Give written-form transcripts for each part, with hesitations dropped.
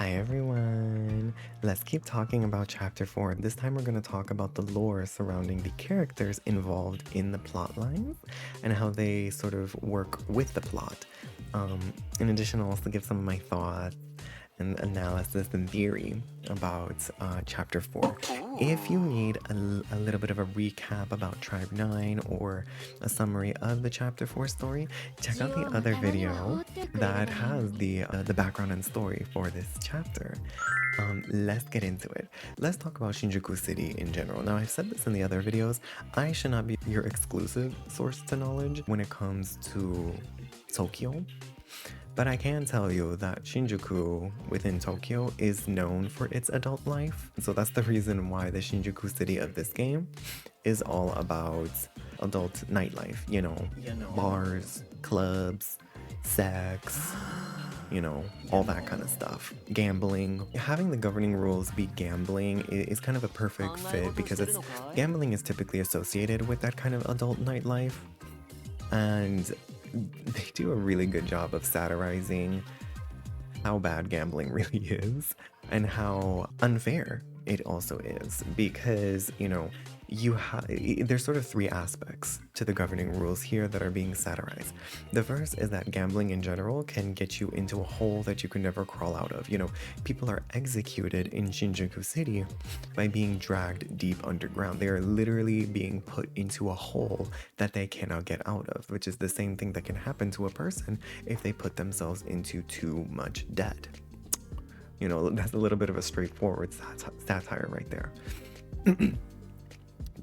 Hi everyone! Let's keep talking about chapter 4. This time we're going to talk about the lore surrounding the characters involved in the plot lines and how they sort of work with the plot. In addition, I'll also give some of my thoughts and analysis and theory about chapter 4. If you need a little bit of a recap about Tribe 9 or a summary of the chapter 4 story, check out the other video that has the background and story for this chapter. Let's get into it. Let's talk about Shinjuku City in general. Now, I've said this in the other videos, I should not be your exclusive source to knowledge when it comes to Tokyo. But I can tell you that Shinjuku within Tokyo is known for its adult life. So that's the reason why the Shinjuku City of this game is all about adult nightlife. You know, bars, clubs, sex, you know, all that kind of stuff. Gambling. Having the governing rules be gambling is kind of a perfect fit because gambling is typically associated with that kind of adult nightlife. And they do a really good job of satirizing how bad gambling really is and how unfair it also is because, you know, there's sort of three aspects to the governing rules here that are being satirized. The first is that gambling in general can get you into a hole that you can never crawl out of. You know, people are executed in Shinjuku City by being dragged deep underground. They are literally being put into a hole that they cannot get out of, which is the same thing that can happen to a person if they put themselves into too much debt. You know, that's a little bit of a straightforward satire right there.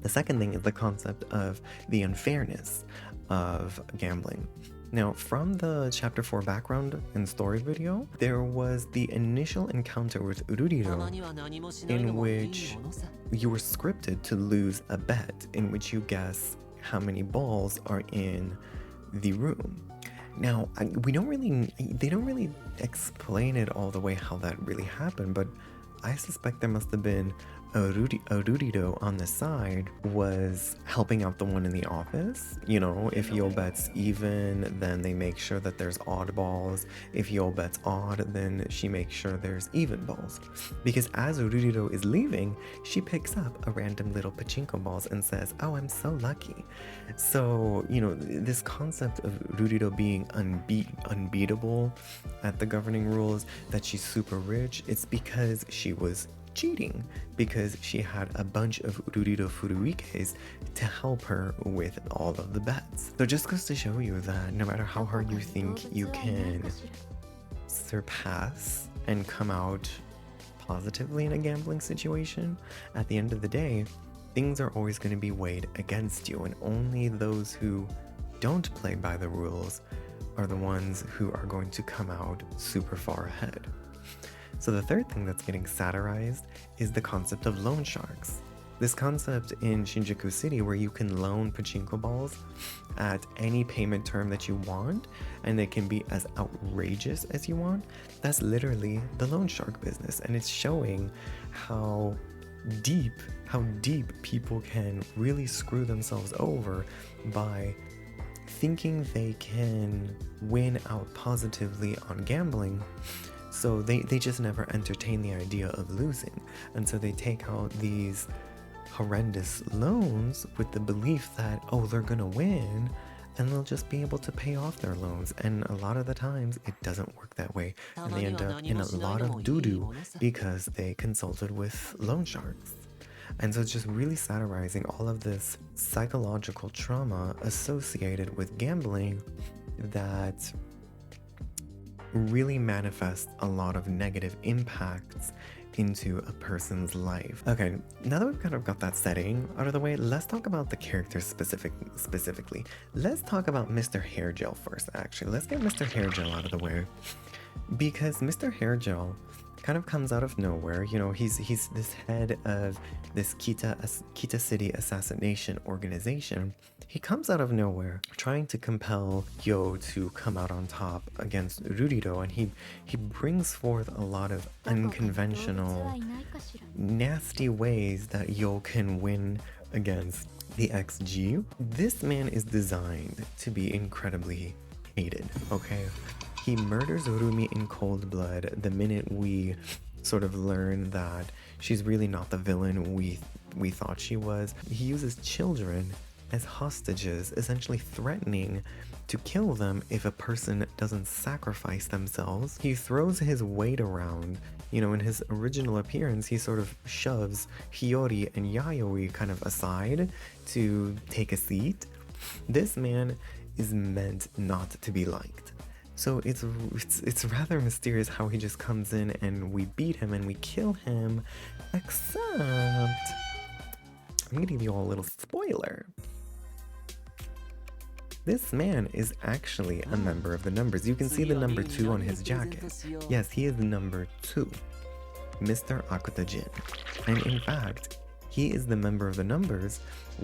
The second thing is the concept of the unfairness of gambling. Now, from the chapter 4 background and story video, there was the initial encounter with Ruriro in which you were scripted to lose a bet in which you guess how many balls are in the room. Now, they don't really explain it all the way how that really happened, but I suspect there must have been Ruriro on the side was helping out the one in the office. You know, if Yo bets even, then they make sure that there's odd balls. If Yo bets odd, then she makes sure there's even balls. Because as Ruriro is leaving, she picks up a random little pachinko balls and says, "Oh, I'm so lucky." So, you know, this concept of Ruriro being unbeatable at the governing rules, that she's super rich, it's because she was cheating, because she had a bunch of Ruriro Furuikes to help her with all of the bets. So just goes to show you that no matter how hard you think you can surpass and come out positively in a gambling situation, at the end of the day, things are always going to be weighed against you, and only those who don't play by the rules are the ones who are going to come out super far ahead. So the third thing that's getting satirized is the concept of loan sharks. This concept in Shinjuku City where you can loan pachinko balls at any payment term that you want, and it can be as outrageous as you want. That's literally the loan shark business, and it's showing how deep people can really screw themselves over by thinking they can win out positively on gambling. So they just never entertain the idea of losing. And so they take out these horrendous loans with the belief that, oh, they're gonna win and they'll just be able to pay off their loans. And a lot of the times it doesn't work that way. And they end up in a lot of doo-doo because they consulted with loan sharks. And so it's just really satirizing all of this psychological trauma associated with gambling that really manifests a lot of negative impacts into a person's life. Okay, now that we've kind of got that setting out of the way, let's talk about the characters specifically. Let's talk about Mr. Hairgel first, actually. Let's get Mr. Hairgel out of the way. Because Mr. Hairgel kind of comes out of nowhere. You know, he's this head of this Kita City assassination organization. He comes out of nowhere trying to compel Yo to come out on top against Ruriro, and he brings forth a lot of unconventional, nasty ways that Yo can win against the XG. This man is designed to be incredibly hated, okay? He murders Urumi in cold blood the minute we sort of learn that she's really not the villain we thought she was. He uses children as hostages, essentially threatening to kill them if a person doesn't sacrifice themselves. He throws his weight around. In his original appearance, he sort of shoves Hiyori and Yayoi kind of aside to take a seat. This man is meant not to be liked. So it's rather mysterious how he just comes in and we beat him and we kill him, except I'm gonna give you all a little spoiler. This man is actually a member of the numbers. You can see the number 2 on his jacket. Yes, he is number 2, Mr. Akuta Jin. And in fact, he is the member of the numbers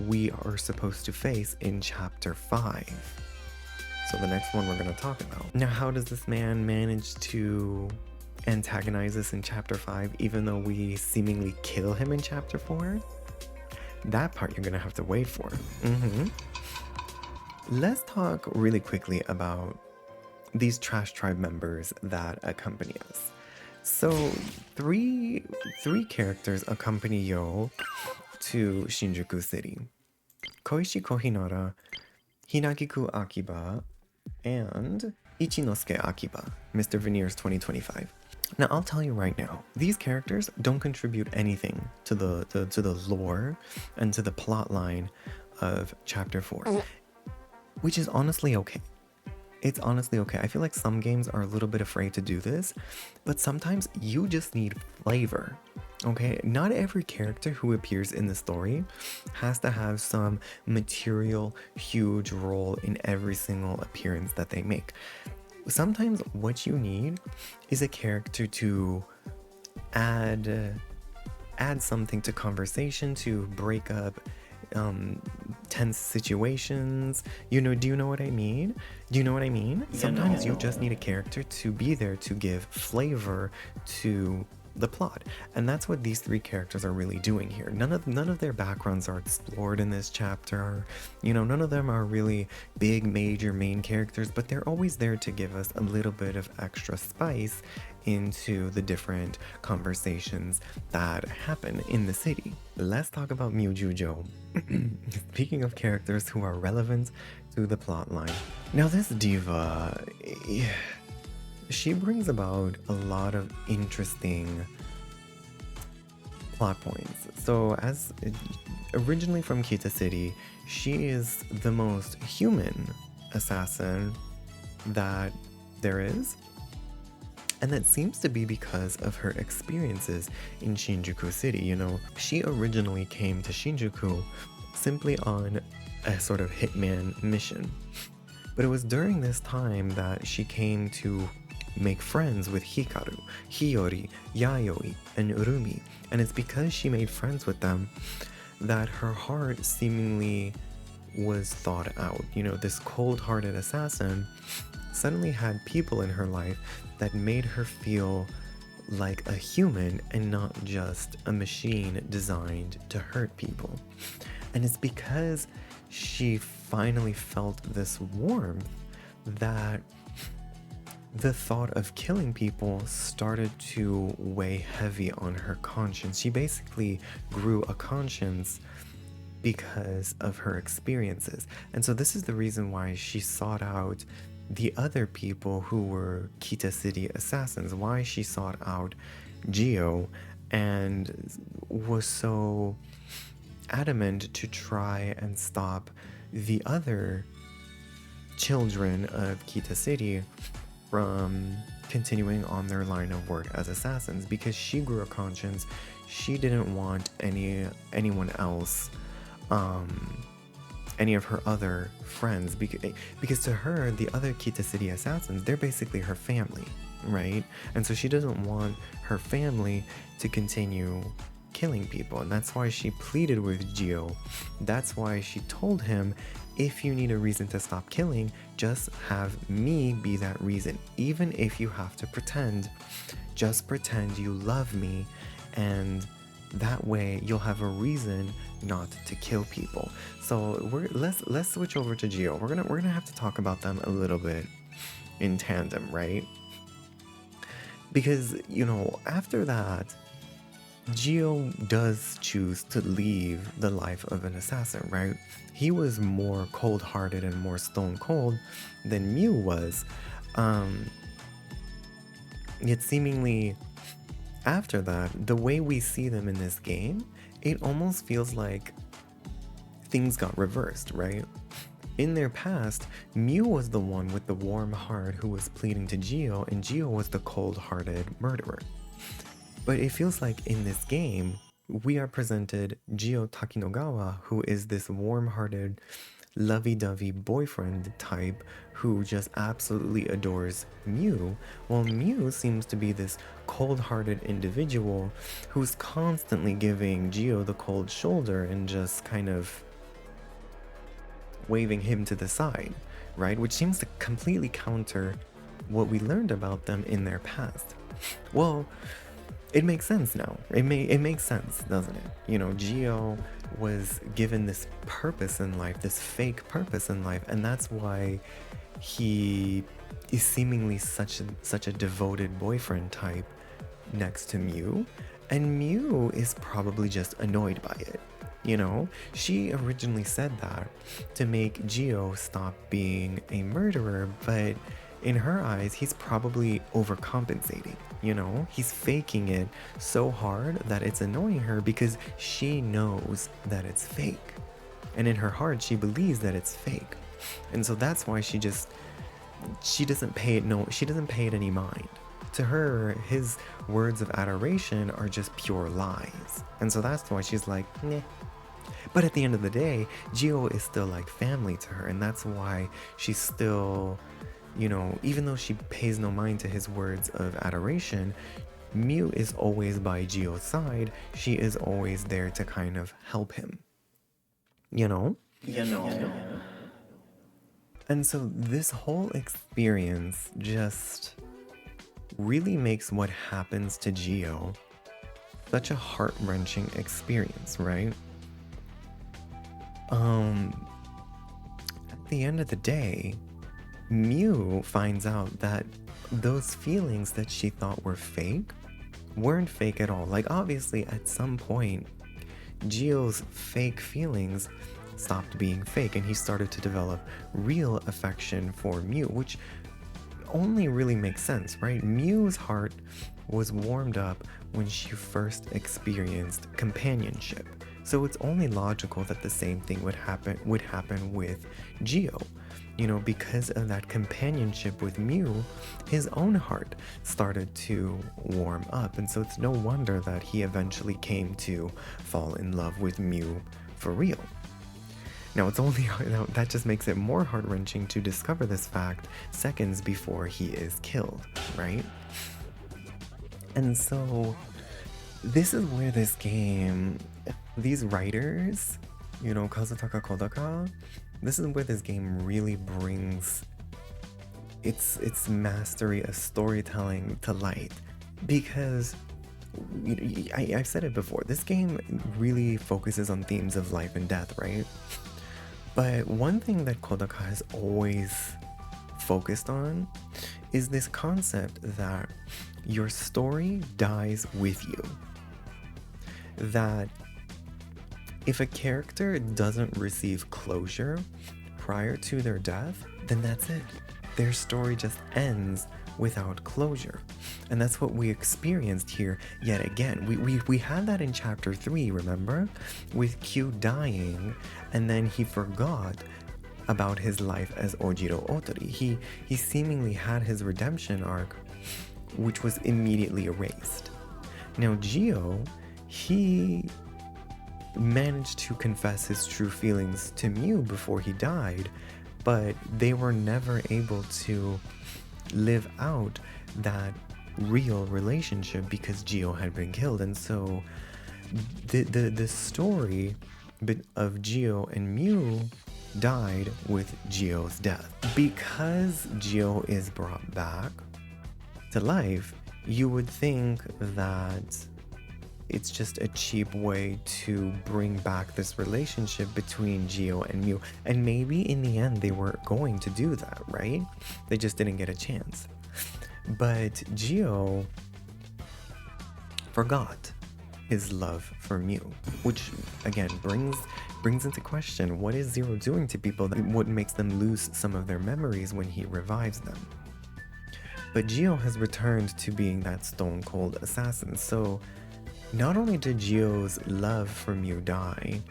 we are supposed to face in chapter 5. So the next one we're going to talk about. Now, how does this man manage to antagonize us in chapter 5 even though we seemingly kill him in chapter 4? That part you're going to have to wait for. Let's talk really quickly about these Trash Tribe members that accompany us. So three characters accompany Yo to Shinjuku City. Koichi Kohinara, Hinagiku Akiba, and Ichinosuke Akiba, Mr. Veneers 2025. Now, I'll tell you right now, these characters don't contribute anything to the lore and to the plot line of chapter 4, which is honestly okay. It's honestly okay. I feel like some games are a little bit afraid to do this, but sometimes you just need flavor. Okay, not every character who appears in the story has to have some material, huge role in every single appearance that they make. Sometimes what you need is a character to add something to conversation, to break up tense situations. Do you know what I mean? Sometimes you just need a character to be there to give flavor to the plot, and that's what these 3 characters are really doing here. None of their backgrounds are explored in this chapter. None of them are really big major main characters, but they're always there to give us a little bit of extra spice into the different conversations that happen in the city. Let's talk about Jujo. Speaking of characters who are relevant to the plot line. Now, this diva, she brings about a lot of interesting plot points. So, as originally from Kita City, she is the most human assassin that there is. And that seems to be because of her experiences in Shinjuku City. She originally came to Shinjuku simply on a sort of hitman mission. But it was during this time that she came to make friends with Hikaru, Hiyori, Yayoi, and Urumi. And it's because she made friends with them that her heart seemingly was thought out. This cold-hearted assassin suddenly had people in her life that made her feel like a human and not just a machine designed to hurt people. And it's because she finally felt this warmth that the thought of killing people started to weigh heavy on her conscience. She basically grew a conscience because of her experiences. And so this is the reason why she sought out the other people who were Kita City assassins, why she sought out Jujo and was so adamant to try and stop the other children of Kita City from continuing on their line of work as assassins, because she grew a conscience. She didn't want anyone else, any of her other friends, because to her, the other Kita City assassins, they're basically her family, right? And so she doesn't want her family to continue killing people, and that's why she pleaded with Jujo. That's why she told him, if you need a reason to stop killing, just have me be that reason. Even if you have to pretend, just pretend you love me, and that way you'll have a reason not to kill people. So let's switch over to Jujo. We're gonna have to talk about them a little bit in tandem, right? Because, after that, Gio does choose to leave the life of an assassin, right? He was more cold-hearted and more stone cold than Mew was. Yet seemingly after that, the way we see them in this game, it almost feels like things got reversed, right? In their past, Mew was the one with the warm heart who was pleading to Gio, and Gio was the cold-hearted murderer. But it feels like in this game, we are presented Gio Takinogawa, who is this warm-hearted, lovey-dovey boyfriend type who just absolutely adores Mew, while Mew seems to be this cold-hearted individual who's constantly giving Gio the cold shoulder and just kind of waving him to the side, right? Which seems to completely counter what we learned about them in their past. Well, it makes sense now. It makes sense, doesn't it? Gio was given this purpose in life, this fake purpose in life, and that's why he is seemingly such a devoted boyfriend type next to Mew, and Mew is probably just annoyed by it. She originally said that to make Gio stop being a murderer, but in her eyes, he's probably overcompensating. He's faking it so hard that it's annoying her because she knows that it's fake. And in her heart, she believes that it's fake. And so that's why she doesn't pay it any mind. To her, his words of adoration are just pure lies. And so that's why she's like, nah. But at the end of the day, Gio is still like family to her, and that's why she's still, even though she pays no mind to his words of adoration, Mew is always by Gio's side. She is always there to kind of help him. And so this whole experience just really makes what happens to Gio such a heart-wrenching experience, right? At the end of the day, Mew finds out that those feelings that she thought were fake weren't fake at all. Like, obviously, at some point, Gio's fake feelings stopped being fake and he started to develop real affection for Mew, which only really makes sense, right? Mew's heart was warmed up when she first experienced companionship. So it's only logical that the same thing would happen with Gio. Because of that companionship with Mew, his own heart started to warm up. And so it's no wonder that he eventually came to fall in love with Mew for real. Now, that just makes it more heart-wrenching to discover this fact seconds before he is killed, right? And so this is where this game, these writers, Kazutaka Kodaka, this is where this game really brings its mastery of storytelling to light. Because I've said it before, this game really focuses on themes of life and death, right? But one thing that Kodaka has always focused on is this concept that your story dies with you. That if a character doesn't receive closure prior to their death, then that's it. Their story just ends without closure. And that's what we experienced here yet again. We had that in chapter 3, remember? With Q dying, and then he forgot about his life as Ojiro Otori. He seemingly had his redemption arc, which was immediately erased. Now Gio, he managed to confess his true feelings to Mew before he died, but they were never able to live out that real relationship because Gio had been killed. And so the story of Gio and Mew died with Gio's death. Because Gio is brought back to life, you would think that it's just a cheap way to bring back this relationship between Gio and Miu. And maybe in the end they were going to do that, right? They just didn't get a chance. But Gio forgot his love for Miu, which again brings into question, what is Zero doing to people, that what makes them lose some of their memories when he revives them? But Gio has returned to being that stone cold assassin, so not only did Gio's love for Miu die,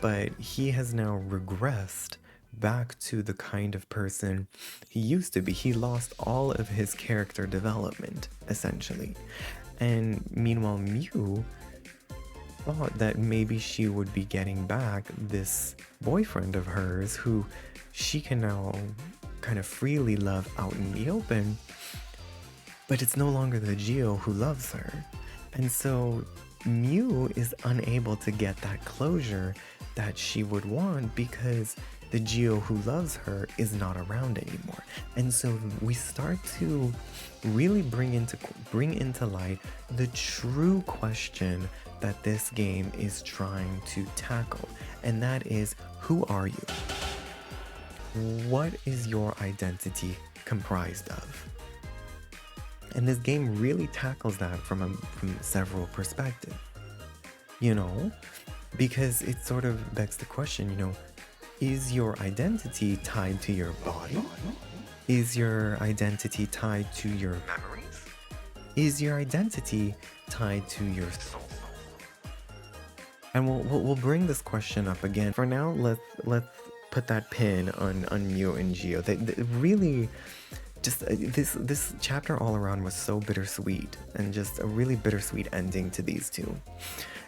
but he has now regressed back to the kind of person he used to be. He lost all of his character development, essentially. And meanwhile, Miu thought that maybe she would be getting back this boyfriend of hers who she can now kind of freely love out in the open, but it's no longer the Gio who loves her. And so Miu is unable to get that closure that she would want because the Gio who loves her is not around anymore. And so we start to really bring into light the true question that this game is trying to tackle, and that is, who are you? What is your identity comprised of? And this game really tackles that from several perspectives, you know, because it sort of begs the question, you know, is your identity tied to your body? Is your identity tied to your memories? Is your identity tied to your soul? And we'll bring this question up again. For now, let's put that pin on Miu and Gio. They really just this chapter all around was so bittersweet, and just a really bittersweet ending to these two.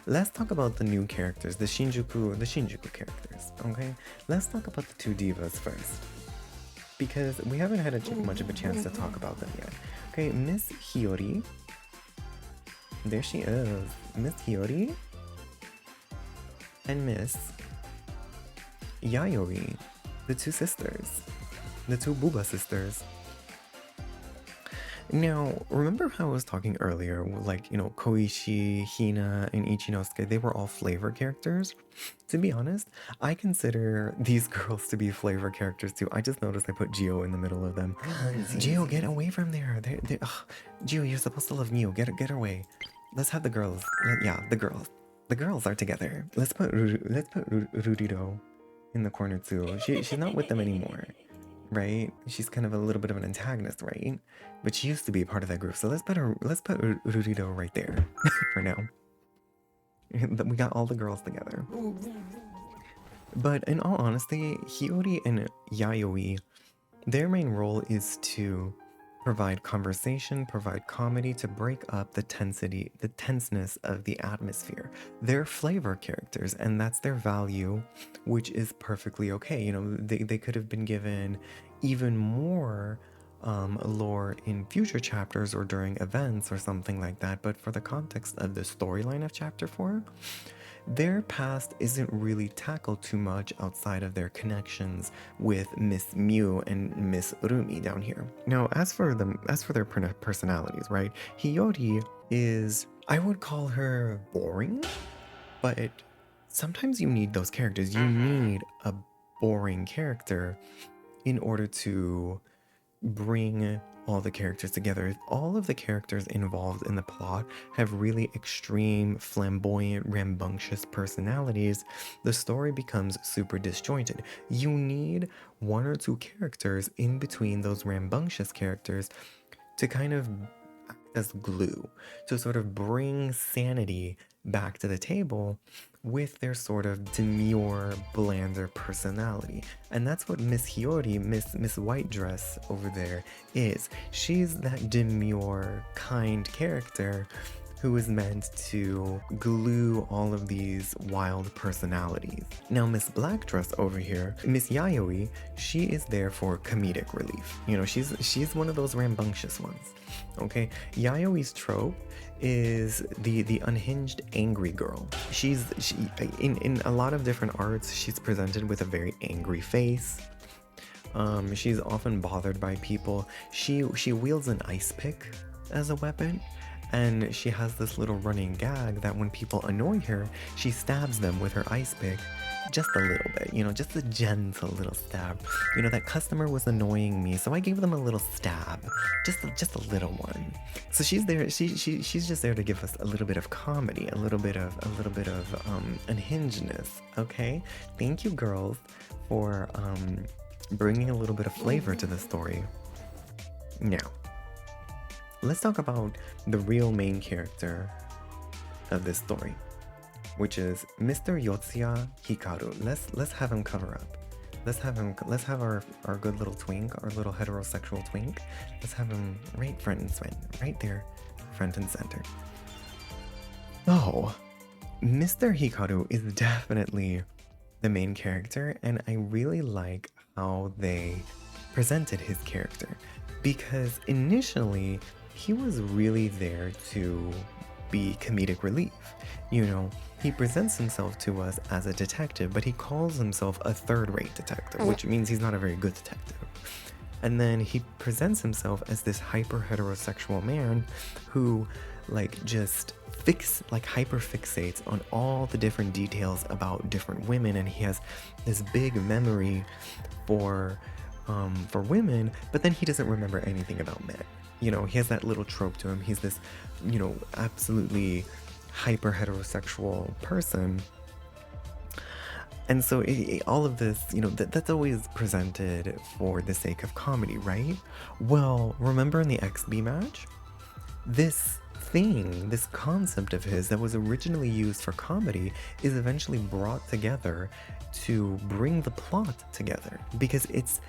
Let's talk about the new characters, the Shinjuku characters, okay? Let's talk about the two divas first, because we haven't had much of a chance to talk about them yet. Okay, Miss Hiyori. There she is. Miss Hiyori and Miss Yayoi, the two sisters, the two Booba sisters. Now, remember how I was talking earlier, like, you know, Koichi, Hina, and Ichinosuke, they were all flavor characters? To be honest, I consider these girls to be flavor characters too. I just noticed I put Gio in the middle of them. Gio, get away from there. Gio, you're supposed to love Miu. Get away. Let's have the girls. Yeah, the girls. The girls are together. Let's put Ruriro in the corner too. She's not with them anymore, right? She's kind of a little bit of an antagonist, right? But she used to be a part of that group, so let's put Ruriro right there for now. We got all the girls together. But in all honesty, Hiyori and Yayoi, their main role is to provide conversation, provide comedy, to break up the tenseness of the atmosphere. They're flavor characters, and that's their value, which is perfectly okay. You know, they could have been given even more lore in future chapters or during events or something like that, but for the context of the storyline of chapter 4, their past isn't really tackled too much outside of their connections with Miss Miu and Miss Rumi down here. Now, as for their personalities, right? Hiyori is, I would call her boring, but sometimes you need those characters. You need a boring character in order to bring all the characters together. If all of the characters involved in the plot have really extreme, flamboyant, rambunctious personalities, the story becomes super disjointed. You need one or two characters in between those rambunctious characters to kind of act as glue, to sort of bring sanity back to the table with their sort of demure, blander personality. And that's what Miss Hiyori, Miss White Dress over there is. She's that demure, kind character who is meant to glue all of these wild personalities. Now, Miss Black Dress over here, Miss Yayoi, she is there for comedic relief. You know, she's one of those rambunctious ones. Okay, Yayoi's trope is the unhinged angry girl. She in a lot of different arts, she's presented with a very angry face. She's often bothered by people. She wields an ice pick as a weapon, And she has this little running gag that when people annoy her, she stabs them with her ice pick just a little bit, just a gentle little stab. That customer was annoying me, so I gave them a little stab, just a little one. So she's there. She's just there to give us a little bit of comedy, a little bit of unhingedness. Okay, thank you, girls, for bringing a little bit of flavor to the story. Now, let's talk about the real main character of this story, which is Mr. Yotsuya Hikaru. Let's have him cover up. Let's have our good little twink, our little heterosexual twink. Let's have him right front and center, right there, front and center. Oh, Mr. Hikaru is definitely the main character, and I really like how they presented his character, because initially he was really there to be comedic relief. He presents himself to us as a detective, but he calls himself a third-rate detective, which means he's not a very good detective. And then he presents himself as this hyper heterosexual man who just hyper fixates on all the different details about different women, and he has this big memory for women, but then he doesn't remember anything about men. He has that little trope to him. He's this, absolutely hyper heterosexual person. And so all of this, that's always presented for the sake of comedy, right? Well, remember in the XB match? This concept of his that was originally used for comedy is eventually brought together to bring the plot together, because it's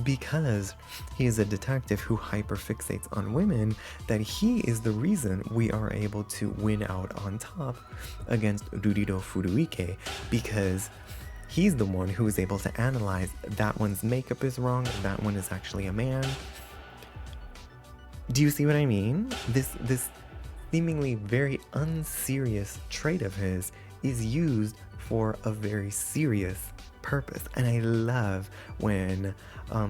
because he is a detective who hyperfixates on women that he is the reason we are able to win out on top against Ruriro Furuike, because he's the one who is able to analyze that one's makeup is wrong, that one is actually a man. Do you see what I mean? This seemingly very unserious trait of his is used for a very serious purpose. And I love when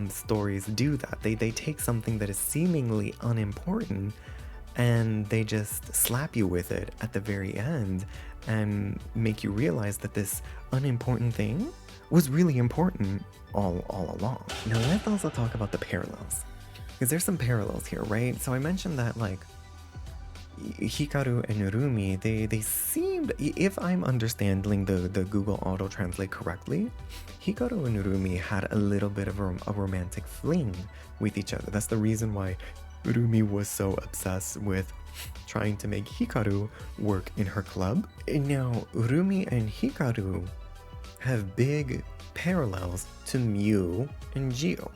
stories do that. They take something that is seemingly unimportant and they just slap you with it at the very end and make you realize that this unimportant thing was really important all along. Now let's also talk about the parallels, because there's some parallels here, right? So I mentioned that Hikaru and Urumi, they seemed, if I'm understanding the Google Auto Translate correctly, Hikaru and Urumi had a little bit of a romantic fling with each other. That's the reason why Urumi was so obsessed with trying to make Hikaru work in her club. And now Urumi and Hikaru have big parallels to Miu and Gio.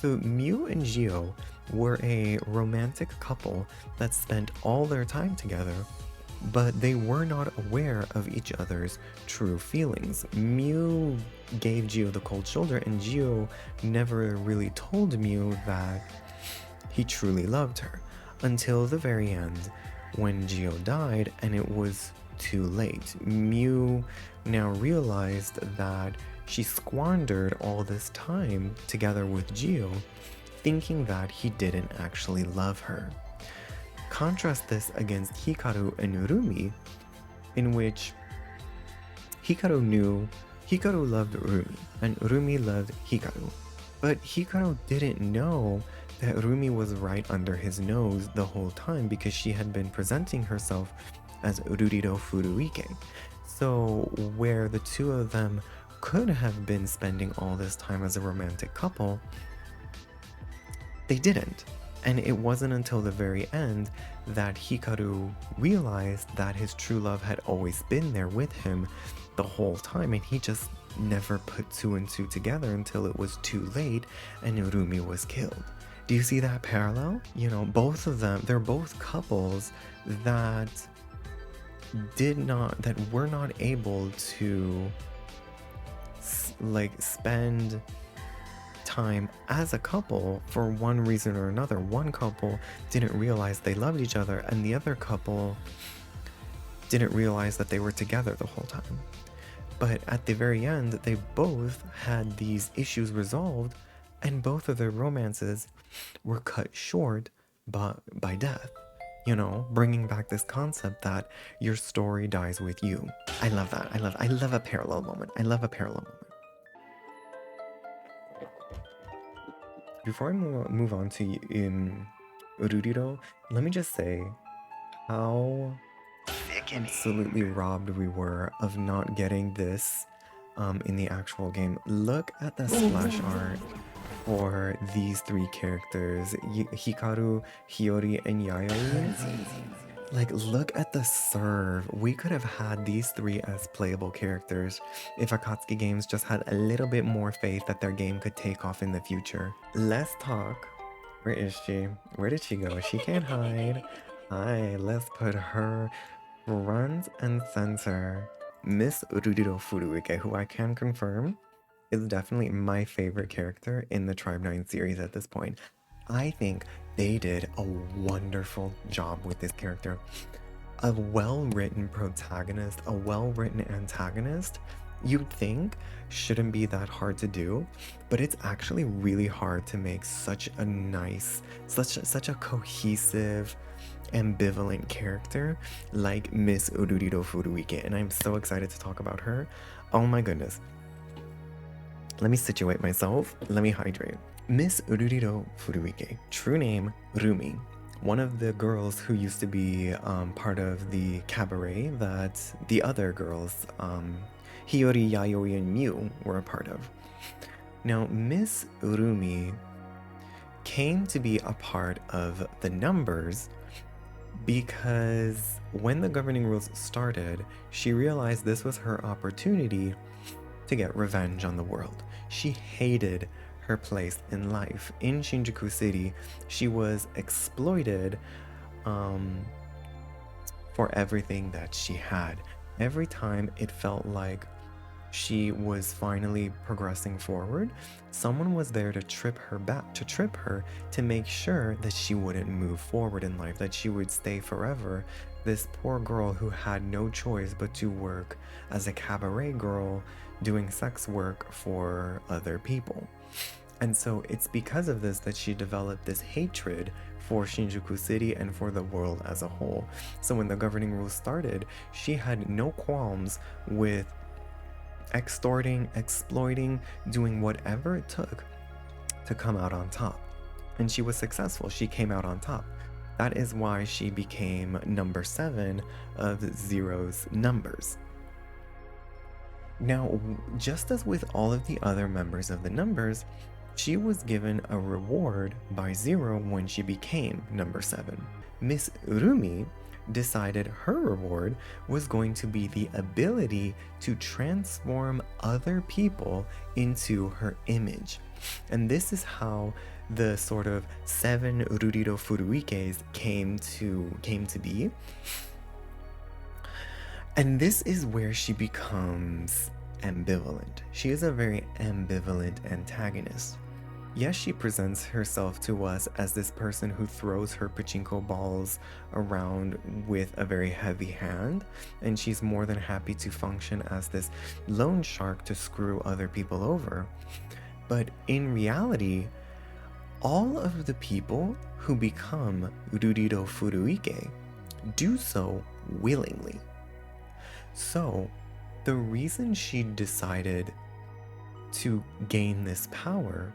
So Miu and Gio were a romantic couple that spent all their time together, but they were not aware of each other's true feelings. Miu gave Gio the cold shoulder, and Gio never really told Miu that he truly loved her until the very end when Gio died and it was too late. Miu now realized that she squandered all this time together with Gio, thinking that he didn't actually love her. Contrast this against Hikaru and Urumi, in which Hikaru loved Urumi, and Urumi loved Hikaru. But Hikaru didn't know that Urumi was right under his nose the whole time, because she had been presenting herself as Ruriro Furuike. So where the two of them could have been spending all this time as a romantic couple, they didn't. And it wasn't until the very end that Hikaru realized that his true love had always been there with him the whole time, and he just never put two and two together until it was too late and Urumi was killed. Do you see that parallel? Both of them, they're both couples that were not able to spend time as a couple for one reason or another. One couple didn't realize they loved each other, and the other couple didn't realize that they were together the whole time. But at the very end, they both had these issues resolved, and both of their romances were cut short by death. You know, bringing back this concept that your story dies with you. I love that. I love a parallel moment. I love a parallel moment. Before I move on to Ruriro, let me just say how absolutely robbed we were of not getting this in the actual game. Look at the splash art for these three characters, Hikaru, Hiyori, and Yayoi. Like, look at the serve. We could have had these three as playable characters if Akatsuki Games just had a little bit more faith that their game could take off in the future. Let's talk. Where is she? Where did she go? She can't hide. Hi, let's put her front and center. Miss Ruriro Furuike, who I can confirm is definitely my favorite character in the Tribe 9 series at this point. I think they did a wonderful job with this character. A well-written protagonist, a well-written antagonist, you'd think shouldn't be that hard to do, but it's actually really hard to make such a nice, such a cohesive, ambivalent character like Miss Ruriro Furuike, and I'm so excited to talk about her. Oh my goodness. Let me situate myself. Let me hydrate. Miss Ruriro Furuike, true name Rumi, one of the girls who used to be part of the cabaret that the other girls, Hiyori, Yayoi, and Miu, were a part of. Now, Miss Rumi came to be a part of the numbers because when the governing rules started, she realized this was her opportunity to get revenge on the world. She hated her place in life. In Shinjuku City, she was exploited for everything that she had. Every time it felt like she was finally progressing forward, someone was there to trip her back, to make sure that she wouldn't move forward in life, that she would stay forever. This poor girl who had no choice but to work as a cabaret girl doing sex work for other people. And so it's because of this that she developed this hatred for Shinjuku City and for the world as a whole. So when the governing rules started, she had no qualms with extorting, exploiting, doing whatever it took to come out on top. And she was successful. She came out on top. That is why she became number 7 of Zero's numbers. Now, just as with all of the other members of the numbers, she was given a reward by Zero when she became number 7. Miss Rumi decided her reward was going to be the ability to transform other people into her image. And this is how the sort of 7 Ruriro Furuikes came to be. And this is where she becomes ambivalent. She is a very ambivalent antagonist. Yes, she presents herself to us as this person who throws her pachinko balls around with a very heavy hand, and she's more than happy to function as this loan shark to screw other people over. But in reality, all of the people who become Ruriro Furuike do so willingly. So, the reason she decided to gain this power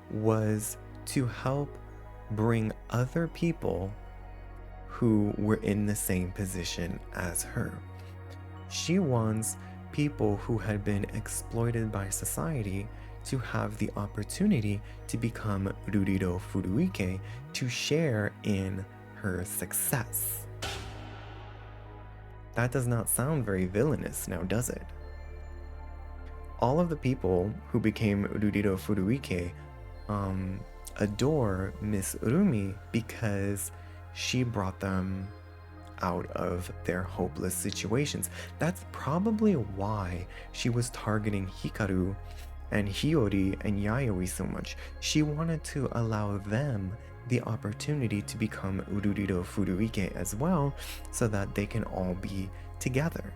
was to help bring other people who were in the same position as her. She wants people who had been exploited by society to have the opportunity to become Ruriro Furuike, to share in her success. That does not sound very villainous now, does it? All of the people who became Ruriro Furuike adore Miss Rumi because she brought them out of their hopeless situations. That's probably why she was targeting Hikaru and Hiyori and Yayoi so much. She wanted to allow them the opportunity to become Ruriro Furuike as well, so that they can all be together.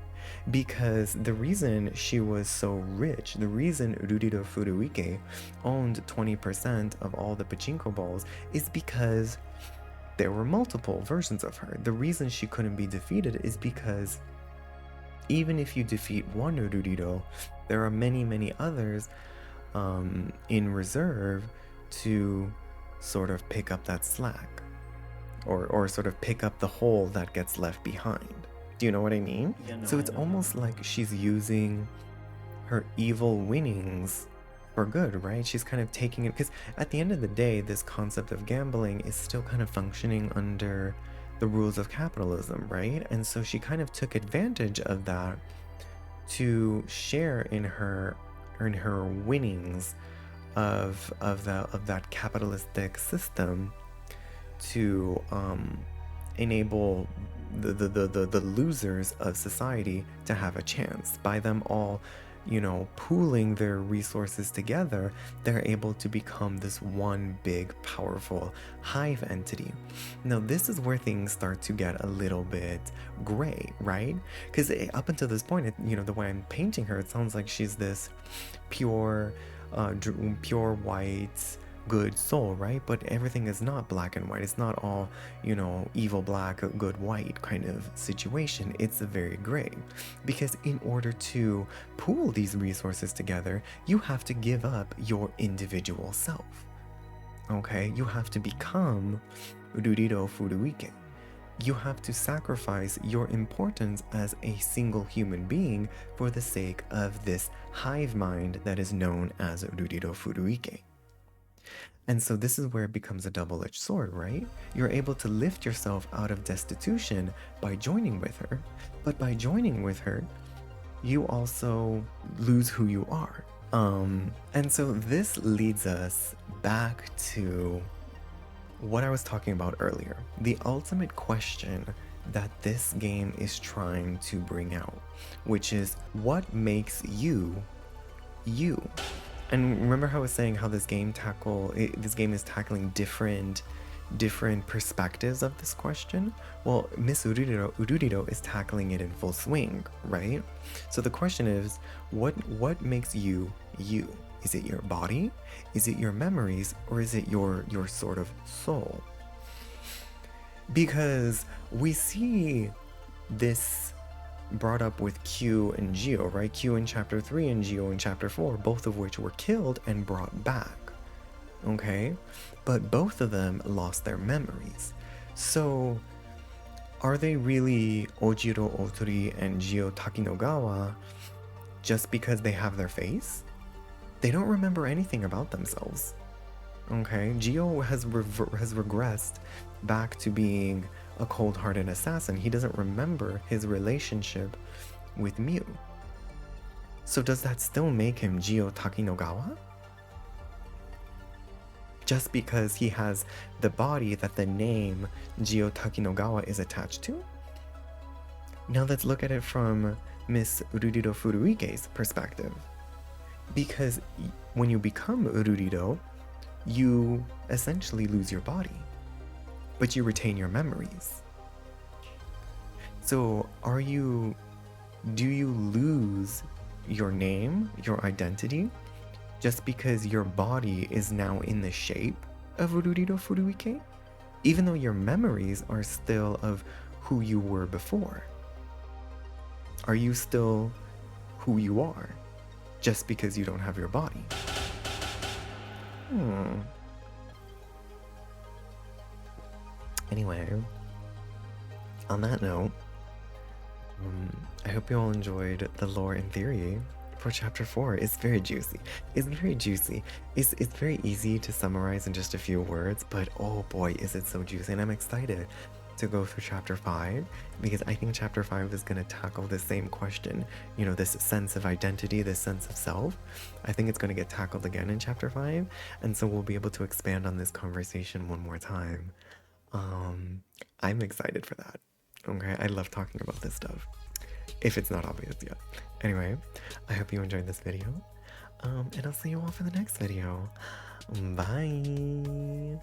Because the reason she was so rich, the reason Ruriro Furuike owned 20% of all the pachinko balls, is because there were multiple versions of her. The reason she couldn't be defeated is because even if you defeat one Ruriro, there are many, many others in reserve to sort of pick up that slack, or sort of pick up the hole that gets left behind. Do you know what I mean? Yeah, no, So it's almost like she's using her evil winnings for good, right? She's kind of taking it, because at the end of the day, this concept of gambling is still kind of functioning under the rules of capitalism, right? And so she kind of took advantage of that to share in her winnings of that capitalistic system to enable the losers of society to have a chance. By them all, pooling their resources together, they're able to become this one big, powerful hive entity. Now, this is where things start to get a little bit gray, right? Because up until this point, the way I'm painting her, it sounds like she's this pure white, good soul, right? But everything is not black and white. It's not all, evil black, good white kind of situation. It's a very gray. Because in order to pool these resources together, you have to give up your individual self. Okay? You have to become Ruriro Furuike. You have to sacrifice your importance as a single human being for the sake of this hive mind that is known as Ruriro Furuike. And so this is where it becomes a double-edged sword, right? You're able to lift yourself out of destitution by joining with her, but by joining with her, you also lose who you are. And so this leads us back to what I was talking about earlier. The ultimate question that this game is trying to bring out, which is what makes you, you? And remember how I was saying how this game is tackling different perspectives of this question? Well, Miss Ruriro is tackling it in full swing, right? So the question is, what makes you, you? Is it your body? Is it your memories? Or is it your sort of soul? Because we see this brought up with Q and Gio, right? Q in chapter 3 and Gio in chapter 4, both of which were killed and brought back. Okay? But both of them lost their memories. So are they really Ojiro Otori and Gio Takinogawa just because they have their face? They don't remember anything about themselves. Okay? Gio has regressed back to being a cold-hearted assassin. He doesn't remember his relationship with Miu. So does that still make him Gio Takinogawa? Just because he has the body that the name Gio Takinogawa is attached to? Now let's look at it from Miss Ruriro Furuike's perspective. Because when you become Ruriro, you essentially lose your body, but you retain your memories. So do you lose your name, your identity, just because your body is now in the shape of Ruriro Furuike? Even though your memories are still of who you were before. Are you still who you are, just because you don't have your body? Anyway, on that note, I hope you all enjoyed the lore and theory for chapter 4. It's very juicy. It's very easy to summarize in just a few words, but oh boy, is it so juicy. And I'm excited to go through chapter 5, because I think chapter 5 is going to tackle the same question, this sense of identity, this sense of self. I think it's going to get tackled again in chapter 5, and so we'll be able to expand on this conversation one more time. I'm excited for that. Okay, I love talking about this stuff, if it's not obvious yet. Anyway, I hope you enjoyed this video, and I'll see you all for the next video. Bye!